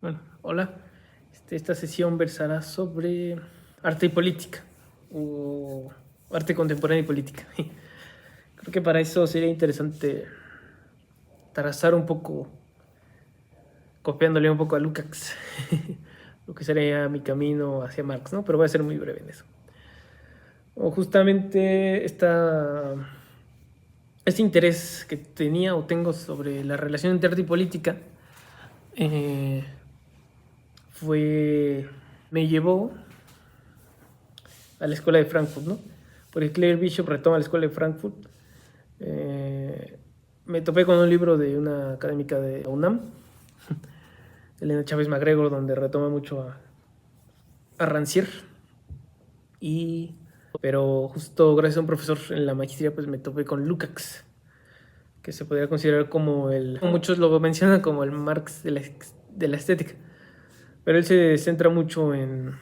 Bueno, hola. Esta sesión versará sobre arte y política, o arte contemporáneo y política. Creo que para eso sería interesante trazar un poco, copiándole un poco a Lukács, lo que sería mi camino hacia Marx, ¿no? Pero voy a ser muy breve en eso. O justamente este interés que tenía o tengo sobre la relación entre arte y política eh, me llevó a la escuela de Frankfurt, ¿no? Porque Claire Bishop retoma la escuela de Frankfurt. Me topé con un libro de una académica de la UNAM, Elena Chávez MacGregor, donde retoma mucho a Rancière. Pero justo gracias a un profesor en la maestría, pues me topé con Lukács, que se podría considerar como muchos lo mencionan como el Marx de la estética. Pero él se centra mucho en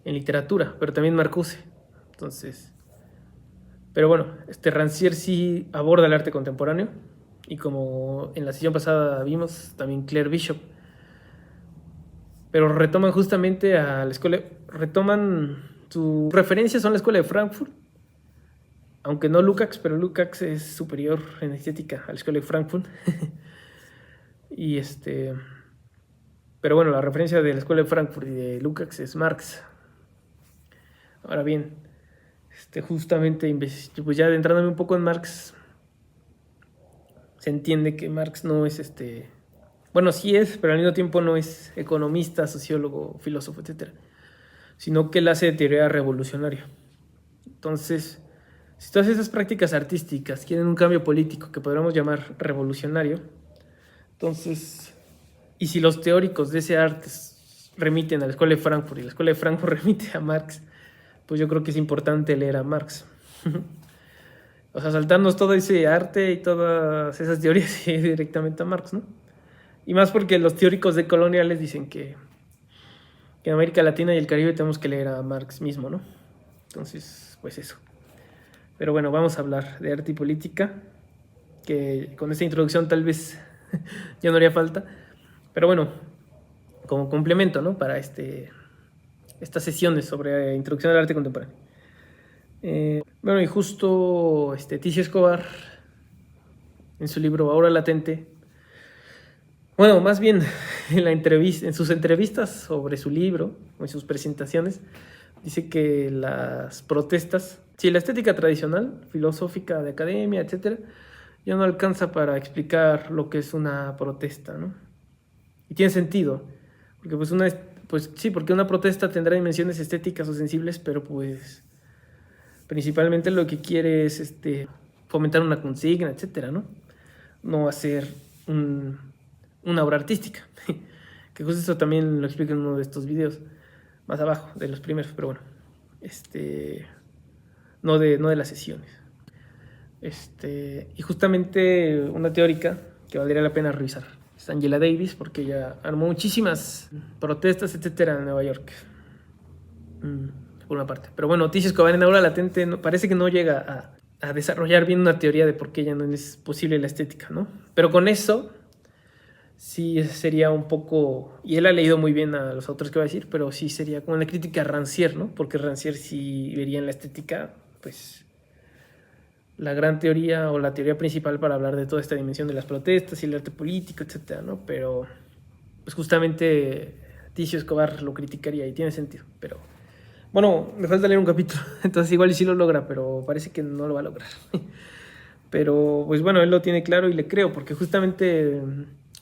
literatura, pero también Marcuse. Entonces, pero bueno, Rancière sí aborda el arte contemporáneo, y como en la sesión pasada vimos, también Claire Bishop. Pero retoman justamente a la escuela, retoman sus referencias son la escuela de Frankfurt, aunque no Lukács, pero Lukács es superior en estética a la escuela de Frankfurt. y pero bueno, la referencia de la escuela de Frankfurt y de Lukács es Marx. Ahora bien, justamente, pues ya adentrándome un poco en Marx, se entiende que Marx no es bueno, sí es, pero al mismo tiempo no es economista, sociólogo, filósofo, etcétera, sino que él hace teoría revolucionaria. Entonces, si todas esas prácticas artísticas quieren un cambio político que podríamos llamar revolucionario, entonces, y si los teóricos de ese arte remiten a la escuela de Frankfurt y la escuela de Frankfurt remite a Marx, pues yo creo que es importante leer a Marx. O sea, saltarnos todo ese arte y todas esas teorías y directamente a Marx, ¿no? Y más porque los teóricos decoloniales dicen que en América Latina y el Caribe tenemos que leer a Marx mismo, ¿no? Entonces, pues eso. Pero bueno, vamos a hablar de arte y política, que con esta introducción tal vez ya no haría falta. Pero bueno, como complemento, ¿no? Para estas sesiones sobre introducción al arte contemporáneo. Bueno, y justo Ticio Escobar, en su libro Aura Latente, bueno, más bien en sus entrevistas sobre su libro, o en sus presentaciones, dice que las protestas, si la estética tradicional, filosófica de academia, etcétera, ya no alcanza para explicar lo que es una protesta, ¿no? Y tiene sentido, porque pues sí, porque una protesta tendrá dimensiones estéticas o sensibles, pero pues principalmente lo que quiere es fomentar una consigna, etcétera, ¿no? No hacer una obra artística. Que justo eso también lo explico en uno de estos videos, más abajo, de los primeros, pero bueno. No de las sesiones. Y justamente una teórica que valdría la pena revisar es Angela Davis, porque ella armó muchísimas protestas, etcétera, en Nueva York. Por una parte. Pero bueno, Ticio Escobar en Aura Latente parece que no llega a desarrollar bien una teoría de por qué ya no es posible la estética, ¿no? Pero con eso sí sería un poco, y él ha leído muy bien a los autores que va a decir, pero sí sería como una crítica a Rancière, ¿no? Porque Rancière sí vería en la estética, pues, la gran teoría o la teoría principal para hablar de toda esta dimensión de las protestas y el arte político, etcétera, ¿no? Pero, pues justamente Ticio Escobar lo criticaría y tiene sentido, pero bueno, me falta leer un capítulo, entonces igual y sí lo logra, pero parece que no lo va a lograr. Pero pues bueno, él lo tiene claro y le creo, porque justamente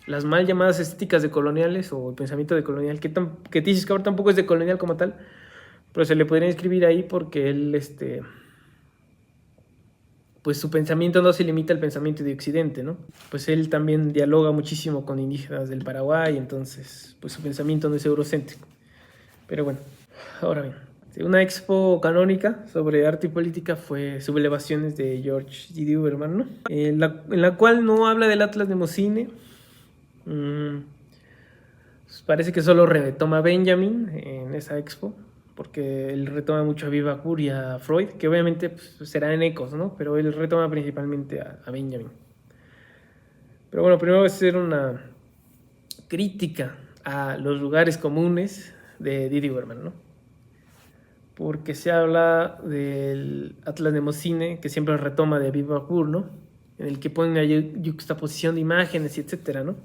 las mal llamadas estéticas decoloniales o el pensamiento decolonial, que Ticio Escobar tampoco es decolonial como tal, pero se le podría inscribir ahí porque él, pues su pensamiento no se limita al pensamiento de Occidente, ¿no? Pues él también dialoga muchísimo con indígenas del Paraguay, entonces pues su pensamiento no es eurocéntrico. Pero bueno, ahora bien, una expo canónica sobre arte y política fue Sublevaciones de George G. Duberman, ¿no? En la cual no habla del Atlas de Mocine. Pues parece que solo retoma Benjamin en esa expo, porque él retoma mucho a Vivac y a Freud, que obviamente pues, serán ecos, ¿no? Pero él retoma principalmente a Benjamin. Pero bueno, primero va a ser una crítica a los lugares comunes de Didi Bergman, ¿no? Porque se habla del Atlas Mnemosyne, que siempre retoma de Aviv Bachur, ¿no? En el que pone una yuxtaposición de imágenes y etcétera, ¿no?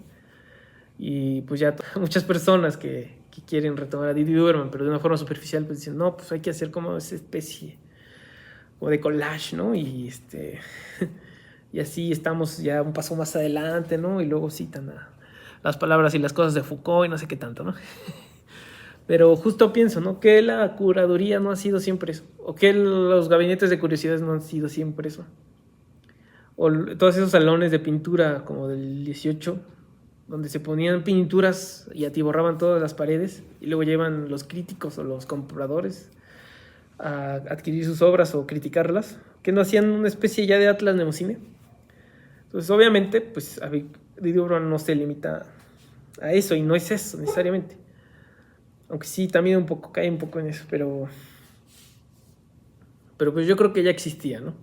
Y pues ya muchas personas que quieren retomar a Didi Bergman, pero de una forma superficial, pues dicen, no, pues hay que hacer como esa especie o de collage, ¿no? Y y así estamos ya un paso más adelante, ¿no? Y luego citan las palabras y las cosas de Foucault y no sé qué tanto, ¿no? Pero justo pienso, ¿no? Que la curaduría no ha sido siempre eso, o que los gabinetes de curiosidades no han sido siempre eso, o todos esos salones de pintura como del 18, donde se ponían pinturas y atiborraban todas las paredes, y luego llevan los críticos o los compradores a adquirir sus obras o criticarlas, que no hacían una especie ya de Atlas Mnemosyne. Entonces, obviamente, pues Didi Bergman no se limita a eso, y no es eso necesariamente. Aunque sí, también cae un poco en eso, pero pues yo creo que ya existía, ¿no?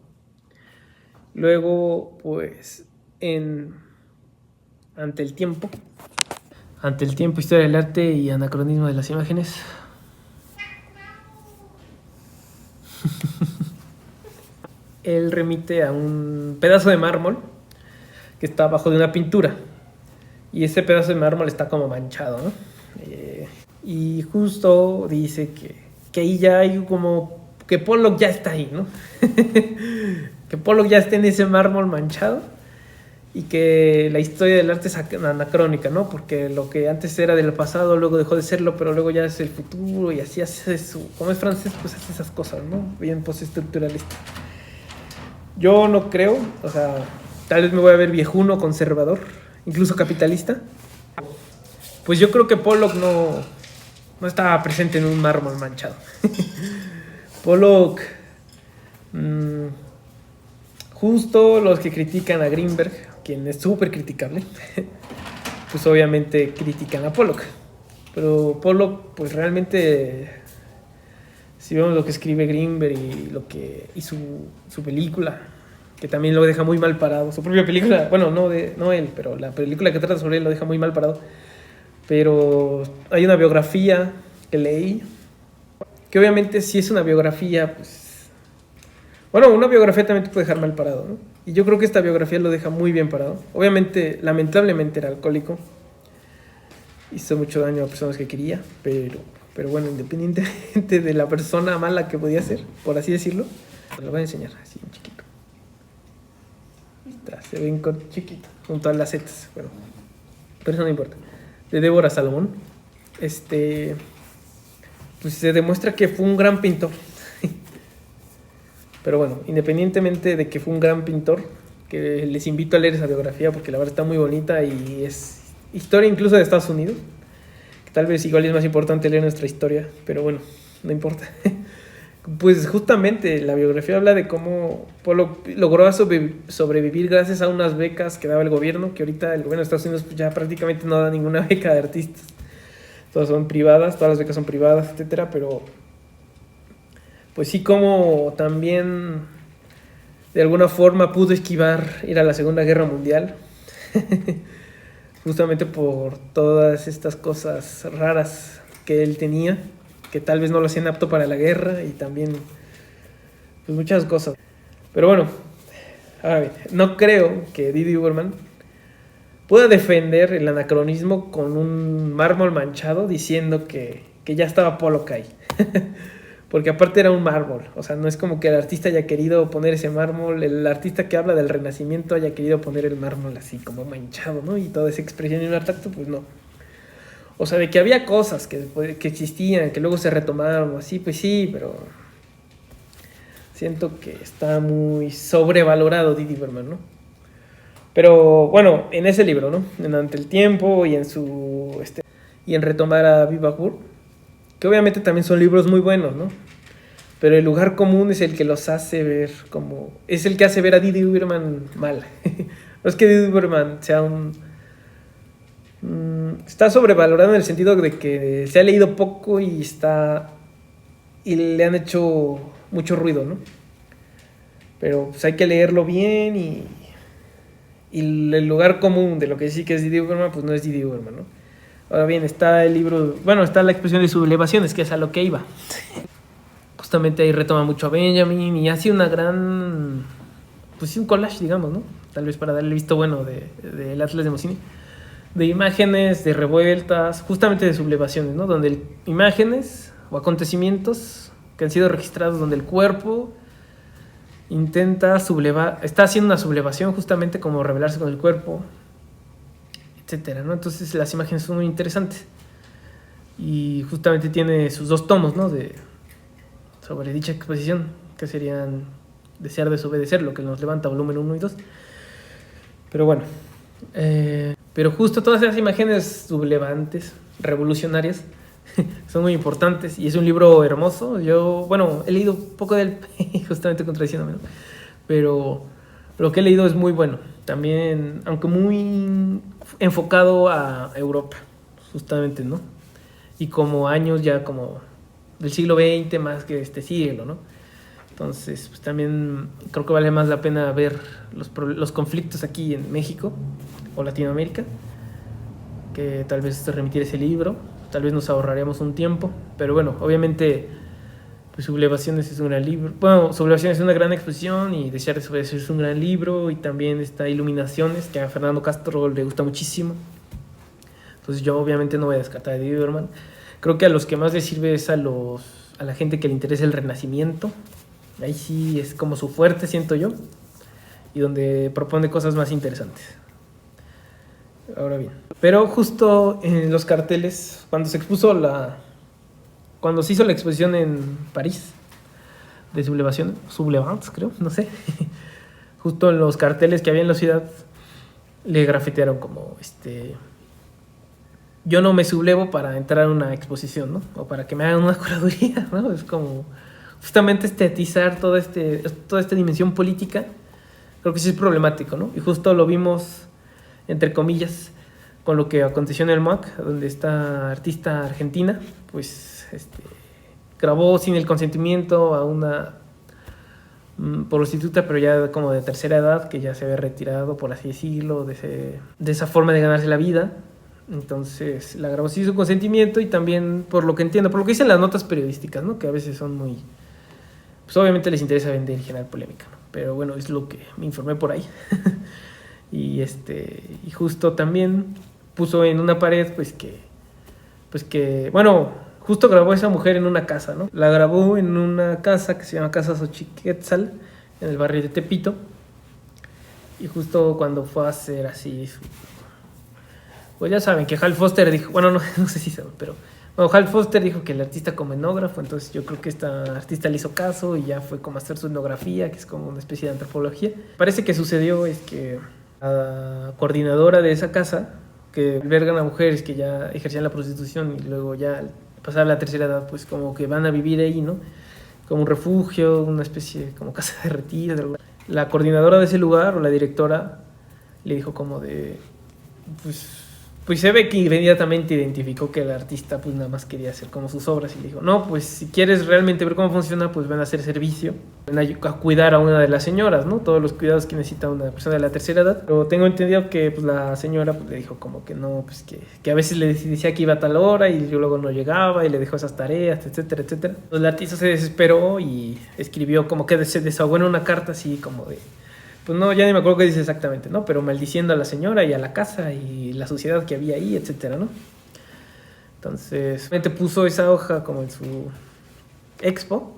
Luego, pues, ante el tiempo, historia del arte y anacronismo de las imágenes. Él remite a un pedazo de mármol que está abajo de una pintura, y ese pedazo de mármol está como manchado, ¿no? Y justo dice que ahí ya hay como que Pollock ya está ahí, ¿no? Que Pollock ya está en ese mármol manchado, y que la historia del arte es anacrónica, ¿no? Porque lo que antes era del pasado luego dejó de serlo, pero luego ya es el futuro, y así hace como es francés, pues hace esas cosas, ¿no? Bien postestructuralista. Yo no creo, o sea, tal vez me voy a ver viejuno, conservador, incluso capitalista. Pues yo creo que Pollock no estaba presente en un mármol manchado. Pollock, justo los que critican a Greenberg, quien es súper criticable, pues obviamente critican a Pollock. Pero Pollock, pues realmente, si vemos lo que escribe Greenberg y su película, que también lo deja muy mal parado, su propia película, bueno, no él, pero la película que trata sobre él lo deja muy mal parado. Pero hay una biografía que leí, que obviamente si es una biografía, pues... Bueno, una biografía también te puede dejar mal parado, ¿no? Y yo creo que esta biografía lo deja muy bien parado. Obviamente, lamentablemente era alcohólico, hizo mucho daño a personas que quería, pero bueno, independientemente de la persona mala que podía ser, por así decirlo, te lo voy a enseñar así en chiquito. Se ven chiquito, junto a las setas, bueno, pero eso no importa. De Débora Salomón, pues se demuestra que fue un gran pintor. Pero bueno, independientemente de que fue un gran pintor, que les invito a leer esa biografía porque la verdad está muy bonita y es historia incluso de Estados Unidos, que tal vez igual es más importante leer nuestra historia, pero bueno, no importa. Pues justamente la biografía habla de cómo Pollock logró sobrevivir gracias a unas becas que daba el gobierno, que ahorita el gobierno de Estados Unidos pues ya prácticamente no da ninguna beca de artistas. Todas son privadas, todas las becas son privadas, etcétera, pero pues sí, como también de alguna forma pudo esquivar ir a la Segunda Guerra Mundial, justamente por todas estas cosas raras que él tenía, que tal vez no lo hacían apto para la guerra, y también pues muchas cosas. Pero bueno, ahora bien, no creo que Didi Bergman pueda defender el anacronismo con un mármol manchado diciendo que ya estaba Pollock ahí. Porque aparte era un mármol, o sea, no es como que el artista haya querido poner ese mármol, el artista que habla del Renacimiento haya querido poner el mármol así como manchado, ¿no? Y toda esa expresión en un artefacto, pues no. O sea, de que había cosas que existían, que luego se retomaron, así, pues sí, pero siento que está muy sobrevalorado Didi Bergman, ¿no? Pero bueno, en ese libro, ¿no? En Ante el Tiempo y y en Retomar a Aviv Bachur, que obviamente también son libros muy buenos, ¿no? Pero el lugar común es el que los hace ver como... Es el que hace ver a Didi Bergman mal. No es que Didi Bergman sea está sobrevalorado en el sentido de que se ha leído poco y le han hecho mucho ruido, ¿no? Pero pues hay que leerlo bien y el lugar común de lo que sí que es Didi Bergman, pues no es Didi Bergman, ¿no? Ahora bien, está el libro, bueno, está la expresión de sublevaciones, que es a lo que iba. Justamente ahí retoma mucho a Benjamin y hace una gran, pues sí, un collage, digamos, ¿no? Tal vez para darle el visto bueno del Atlas de Mocini, de imágenes, de revueltas, justamente de sublevaciones, ¿no? Donde imágenes o acontecimientos que han sido registrados donde el cuerpo intenta sublevar, está haciendo una sublevación justamente como rebelarse con el cuerpo, etcétera, ¿no? Entonces las imágenes son muy interesantes y justamente tiene sus 2 tomos, ¿no? Sobre dicha exposición, que serían Desear desobedecer, lo que nos levanta, volumen 1 y 2. Pero bueno, pero justo todas esas imágenes sublevantes, revolucionarias, son muy importantes y es un libro hermoso. Yo, bueno, he leído un poco de él, justamente contradiciéndome, ¿no? Pero lo que he leído es muy bueno. También, aunque muy enfocado a Europa, justamente, ¿no? Y como años ya como del siglo XX más que este siglo, ¿no? Entonces, pues también creo que vale más la pena ver los conflictos aquí en México o Latinoamérica que tal vez remitir ese libro. Tal vez nos ahorraríamos un tiempo, pero bueno, obviamente pues Sublevaciones es un gran libro. Bueno, Sublevaciones es una gran exposición y Desear desobedecer es un gran libro, y también está Iluminaciones, que a Fernando Castro le gusta muchísimo. Entonces yo obviamente no voy a descartar a Lieberman. Creo que a los que más les sirve es a la gente que le interesa el Renacimiento. Ahí sí es como su fuerte, siento yo, y donde propone cosas más interesantes. Ahora bien, pero justo en los carteles, cuando se hizo la exposición en París de Sublevants, creo, no sé, justo en los carteles que había en la ciudad le grafitearon como yo no me sublevo para entrar a una exposición, ¿no? O para que me hagan una curaduría, ¿no? Es como justamente estetizar toda esta dimensión política. Creo que sí es problemático, ¿no? Y justo lo vimos, entre comillas, con lo que aconteció en el MAC, donde esta artista argentina, pues, grabó sin el consentimiento a una prostituta, pero ya como de tercera edad, que ya se había retirado, por así decirlo, de esa forma de ganarse la vida. Entonces la grabó sin su consentimiento, y también, por lo que entiendo, por lo que dicen las notas periodísticas, ¿no? Que a veces son muy... Pues obviamente les interesa vender y generar polémica, ¿no? Pero bueno, es lo que me informé por ahí. y justo también puso en una pared, bueno, justo grabó a esa mujer en una casa, ¿no? La grabó en una casa que se llama Casa Xochiquetzal, en el barrio de Tepito. Y justo cuando fue a hacer así pues ya saben que Hal Foster dijo, bueno, no sé si saben, pero bueno, Hal Foster dijo que el artista como etnógrafo, entonces yo creo que esta artista le hizo caso y ya fue como hacer su etnografía, que es como una especie de antropología. Parece que sucedió es que la coordinadora de esa casa, que albergan a mujeres que ya ejercían la prostitución y luego ya al pasar a la tercera edad, pues como que van a vivir ahí, ¿no? Como un refugio, una especie como casa de retiro. La coordinadora de ese lugar, o la directora, le dijo como de, pues se ve que inmediatamente identificó que el artista pues nada más quería hacer como sus obras, y le dijo, no, pues si quieres realmente ver cómo funciona, pues ven a hacer servicio, ven a cuidar a una de las señoras, ¿no? Todos los cuidados que necesita una persona de la tercera edad. Pero tengo entendido que pues la señora pues le dijo como que no, pues que a veces le decía que iba a tal hora y luego no llegaba y le dejó esas tareas, etcétera, etcétera. Entonces el artista se desesperó y escribió como que se desahogó en una carta así como de... Pues no, ya ni me acuerdo qué dice exactamente, ¿no? Pero maldiciendo a la señora y a la casa y la suciedad que había ahí, etcétera, ¿no? Entonces, puso esa hoja como en su expo,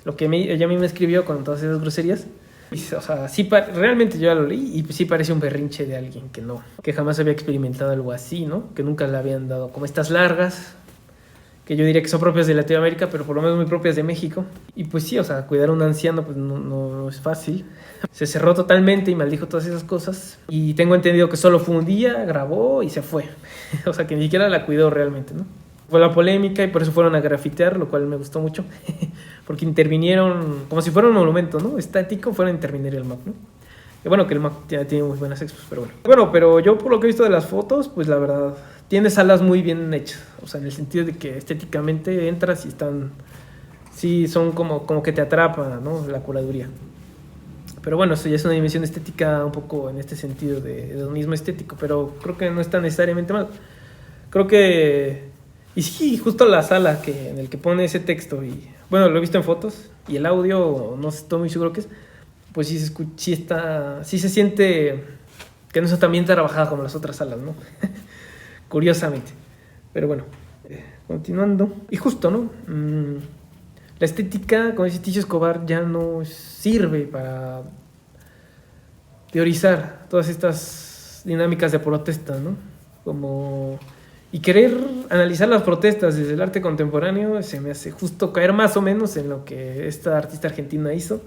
lo que ella misma escribió con todas esas groserías. Y, o sea, sí, realmente yo ya lo leí y sí parece un berrinche de alguien que jamás había experimentado algo así, ¿no? Que nunca le habían dado como estas largas, que yo diría que son propias de Latinoamérica, pero por lo menos muy propias de México. Y pues sí, o sea, cuidar a un anciano pues no es fácil. Se cerró totalmente y maldijo todas esas cosas. Y tengo entendido que solo fue un día, grabó y se fue. O sea, que ni siquiera la cuidó realmente, ¿no? Fue la polémica y por eso fueron a grafitear, lo cual me gustó mucho. Porque intervinieron, como si fuera un monumento, ¿no? Estático, fueron a intervenir el MAC, ¿no? Y bueno, que el MAC tiene muy buenas expos, pero bueno. Bueno, pero yo por lo que he visto de las fotos, pues la verdad, tiene salas muy bien hechas. O sea, en el sentido de que estéticamente entras y están... Sí, son como que te atrapa, ¿no? La curaduría. Pero bueno, eso ya es una dimensión estética un poco en este sentido de hedonismo estético, pero creo que no está necesariamente mal. Creo que... Y sí, justo la sala en el que pone ese texto, y bueno, lo he visto en fotos, y el audio, no estoy muy seguro qué es, pues sí sí se siente que no está tan bien trabajada como las otras salas, ¿no? Curiosamente. Pero bueno, continuando. Y justo, ¿no? La estética, como dice Ticho Escobar, ya no sirve para teorizar todas estas dinámicas de protesta, ¿no? Como... Y querer analizar las protestas desde el arte contemporáneo se me hace justo caer más o menos en lo que esta artista argentina hizo.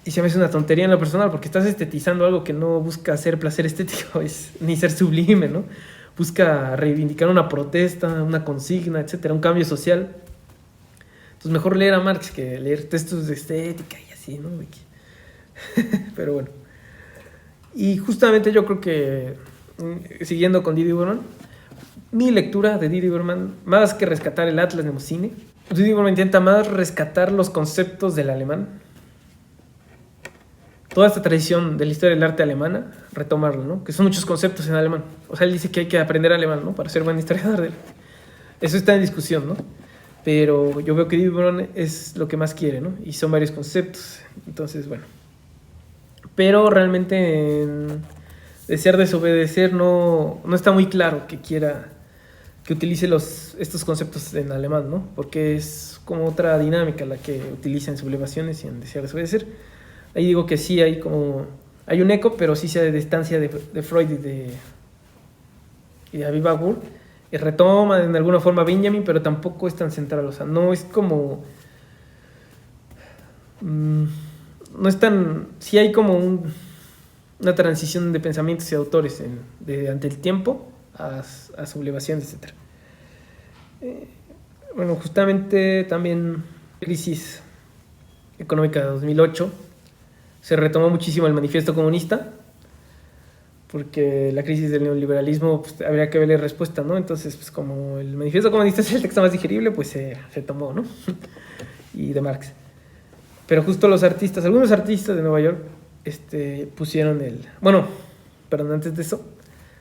Y se me hace una tontería en lo personal, porque estás estetizando algo que no busca ser placer estético, ni ser sublime, ¿no? Busca reivindicar una protesta, una consigna, etcétera, un cambio social. Entonces mejor leer a Marx que leer textos de estética y así, ¿no? Pero bueno. Y justamente yo creo que, siguiendo con Didi Bergman, mi lectura de Didi Bergman, más que rescatar el Atlas de Mussine, Didi Bergman intenta más rescatar los conceptos del alemán. Toda esta tradición de la historia del arte alemana, retomarlo, ¿no? Que son muchos conceptos en alemán. O sea, él dice que hay que aprender alemán, ¿no? Para ser buen historiador del arte. Eso está en discusión, ¿no? Pero yo veo que Didi Bergman es lo que más quiere, ¿no? Y son varios conceptos. Entonces, bueno. Pero realmente en Desear desobedecer no está muy claro que quiera que utilice estos conceptos en alemán, ¿no? Porque es como otra dinámica la que utiliza en Sublevaciones y en Desear desobedecer. Ahí digo que sí hay un eco, pero sí se distancia de Freud y de Aviva Gur, y retoma en alguna forma Benjamin, pero tampoco es tan central, o sea, no es como... no es tan... Sí hay como una transición de pensamientos y autores ante el tiempo a sublevaciones, etc. Bueno, justamente también crisis económica de 2008 se retomó muchísimo el manifiesto comunista, porque la crisis del neoliberalismo, pues, habría que verle respuesta, ¿no? Entonces, pues como el manifiesto comunista es el texto más digerible, pues se tomó, ¿no? Y de Marx. Pero justo algunos artistas de Nueva York, pusieron bueno, perdón, antes de eso,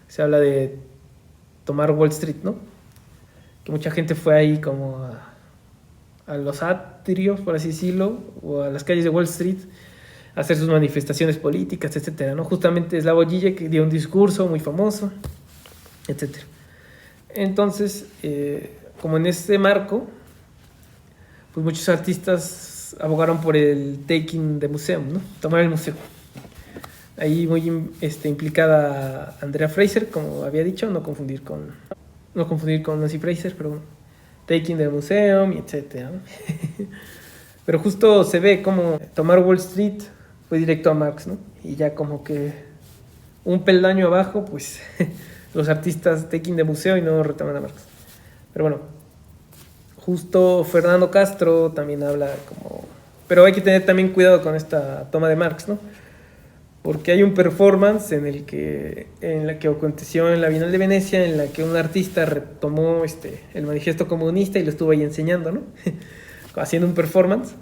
se habla de tomar Wall Street, ¿no? Que mucha gente fue ahí como a los atrios, por así decirlo, o a las calles de Wall Street, a hacer sus manifestaciones políticas, etcétera, ¿no? Justamente Slavoj Žižek dio un discurso muy famoso, etcétera. Entonces, como en este marco, pues muchos artistas abogaron por el taking the museum, ¿no? Tomar el museo. Ahí muy implicada Andrea Fraser, como había dicho, no confundir con Nancy Fraser, pero bueno, taking the museum, etcétera, ¿no? Pero justo se ve como tomar Wall Street fue directo a Marx, ¿no? Y ya como que un peldaño abajo, pues los artistas taking the museo y no retoman a Marx. Pero bueno, justo Fernando Castro también habla como... Pero hay que tener también cuidado con esta toma de Marx, ¿no? Porque hay un performance en la que aconteció en la Bienal de Venecia, en la que un artista retomó el manifiesto comunista y lo estuvo ahí enseñando, ¿no? Haciendo un performance.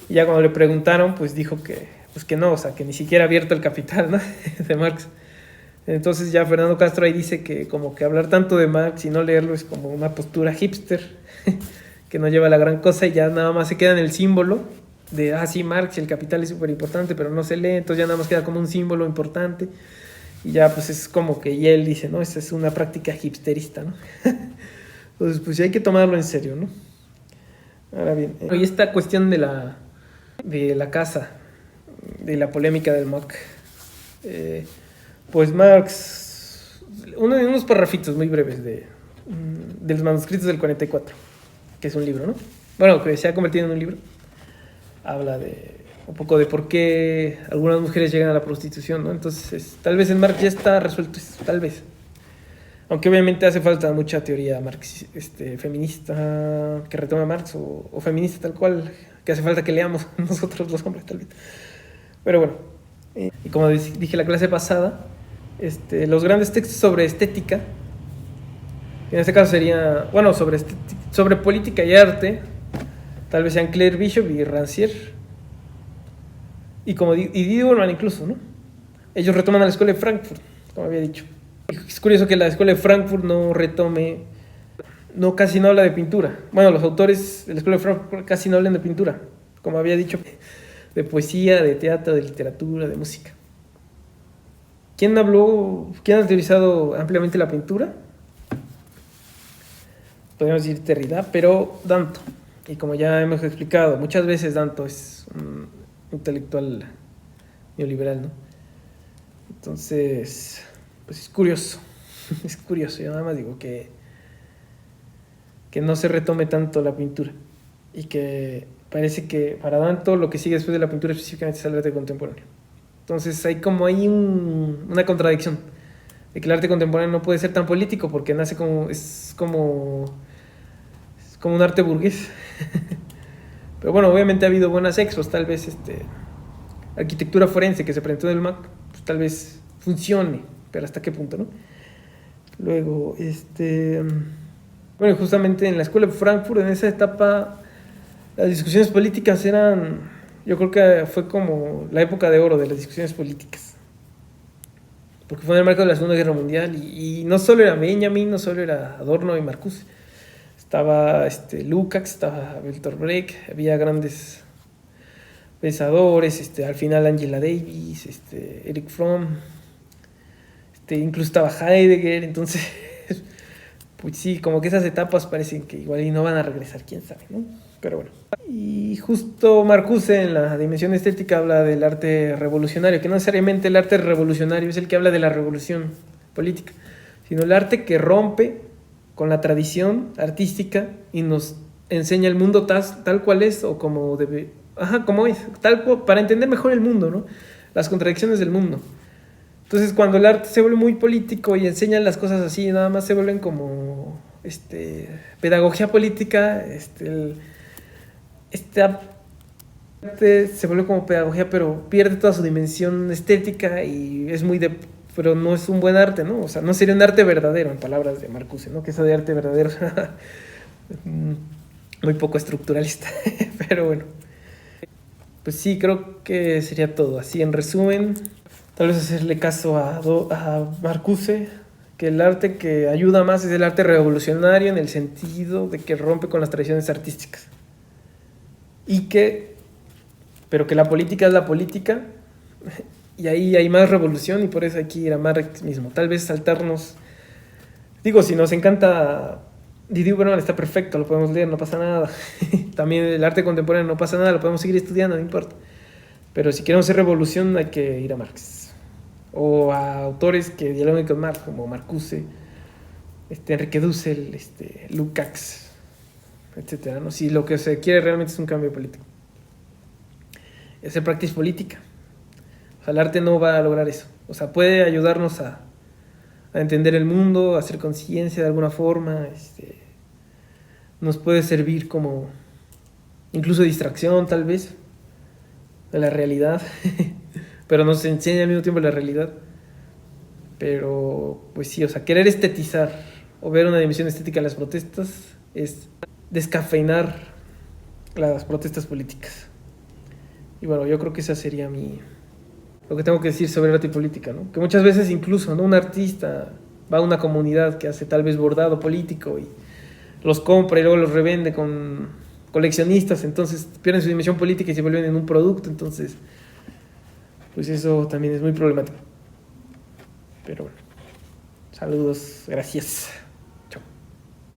Y ya cuando le preguntaron, pues dijo que no, o sea, que ni siquiera ha abierto El Capital, ¿no? De Marx. Entonces ya Fernando Castro ahí dice que como que hablar tanto de Marx y no leerlo es como una postura hipster, que no lleva la gran cosa, y ya nada más se queda en el símbolo de, sí, Marx y El Capital es súper importante, pero no se lee, entonces ya nada más queda como un símbolo importante, y ya pues es como que, y él dice, no, esa es una práctica hipsterista, ¿no? Entonces pues ya hay que tomarlo en serio, ¿no? Ahora bien, y esta cuestión de la casa, de la polémica del MOC, pues Marx, unos parrafitos muy breves de los manuscritos del 44, que es un libro, ¿no? Bueno, que se ha convertido en un libro, habla un poco de por qué algunas mujeres llegan a la prostitución, ¿no? Entonces, tal vez en Marx ya está resuelto eso, tal vez. Aunque obviamente hace falta mucha teoría feminista que retome Marx, o feminista tal cual, que hace falta que leamos nosotros los hombres, tal vez. Pero bueno, y como dije la clase pasada, los grandes textos sobre estética, en este caso sería, bueno, sobre política y arte, tal vez sean Claire Bishop y Rancière, y Didi Bergman incluso, ¿no? Ellos retoman a la escuela de Frankfurt, como había dicho. Es curioso que la escuela de Frankfurt no retome, casi no habla de pintura. Bueno, los autores de la escuela de Frankfurt casi no hablan de pintura, como había dicho, de poesía, de teatro, de literatura, de música. ¿Quién ha utilizado ampliamente la pintura? Podríamos decir Derrida, pero Danto. Y como ya hemos explicado muchas veces, Danto es un intelectual neoliberal, ¿no? Entonces, pues es curioso. Es curioso. Yo nada más digo que no se retome tanto la pintura. Y que parece que para Danto lo que sigue después de la pintura específicamente es el arte contemporáneo. Entonces hay como una contradicción de que el arte contemporáneo no puede ser tan político porque es como un arte burgués. Pero bueno, obviamente ha habido buenas expos, tal vez arquitectura forense que se presentó en el MAC, pues tal vez funcione, pero hasta qué punto, ¿no? Luego, bueno, justamente en la escuela de Frankfurt, en esa etapa, las discusiones políticas yo creo que fue como la época de oro de las discusiones políticas. Porque fue en el marco de la Segunda Guerra Mundial y no solo era Benjamin, no solo era Adorno y Marcuse. Estaba Lukács, estaba Bertolt Brecht, había grandes pensadores, al final Angela Davis, Erich Fromm, incluso estaba Heidegger. Entonces pues sí, como que esas etapas parecen que igual y no van a regresar, quién sabe, ¿no? Pero bueno. Y justo Marcuse en la dimensión estética habla del arte revolucionario, que no necesariamente el arte revolucionario es el que habla de la revolución política, sino el arte que rompe con la tradición artística y nos enseña el mundo tal cual es o como debe, como es, para entender mejor el mundo, ¿no? Las contradicciones del mundo. Entonces, cuando el arte se vuelve muy político y enseñan las cosas así, nada más se vuelven como pedagogía política, arte se vuelve como pedagogía, pero pierde toda su dimensión estética y es pero no es un buen arte, ¿no? O sea, no sería un arte verdadero, en palabras de Marcuse, ¿no? Que eso de arte verdadero muy poco estructuralista, pero bueno. Pues sí, creo que sería todo. Así, en resumen, tal vez hacerle caso a Marcuse, que el arte que ayuda más es el arte revolucionario en el sentido de que rompe con las tradiciones artísticas. Pero que la política es la política, y ahí hay más revolución y por eso hay que ir a Marx mismo. Tal vez saltarnos, si nos encanta Didier Bergman, está perfecto, lo podemos leer, no pasa nada. También el arte contemporáneo, no pasa nada, lo podemos seguir estudiando, no importa. Pero si queremos hacer revolución hay que ir a Marx. O a autores que dialogan con Marx, como Marcuse, Enrique Dussel, Lukács, etcétera, ¿no? Si lo que se quiere realmente es un cambio político. Hacer práctica política. O sea, el arte no va a lograr eso. O sea, puede ayudarnos a entender el mundo, a hacer conciencia de alguna forma. Nos puede servir como incluso distracción, tal vez, de la realidad. Pero nos enseña al mismo tiempo la realidad. Pero, pues sí, o sea, querer estetizar o ver una dimensión estética en las protestas es descafeinar las protestas políticas. Y bueno, yo creo que esa sería lo que tengo que decir sobre el arte y política, ¿no? Que muchas veces incluso, ¿no? Un artista va a una comunidad que hace tal vez bordado político y los compra y luego los revende con coleccionistas, entonces pierden su dimensión política y se vuelven en un producto. Entonces, pues eso también es muy problemático. Pero bueno, saludos, gracias.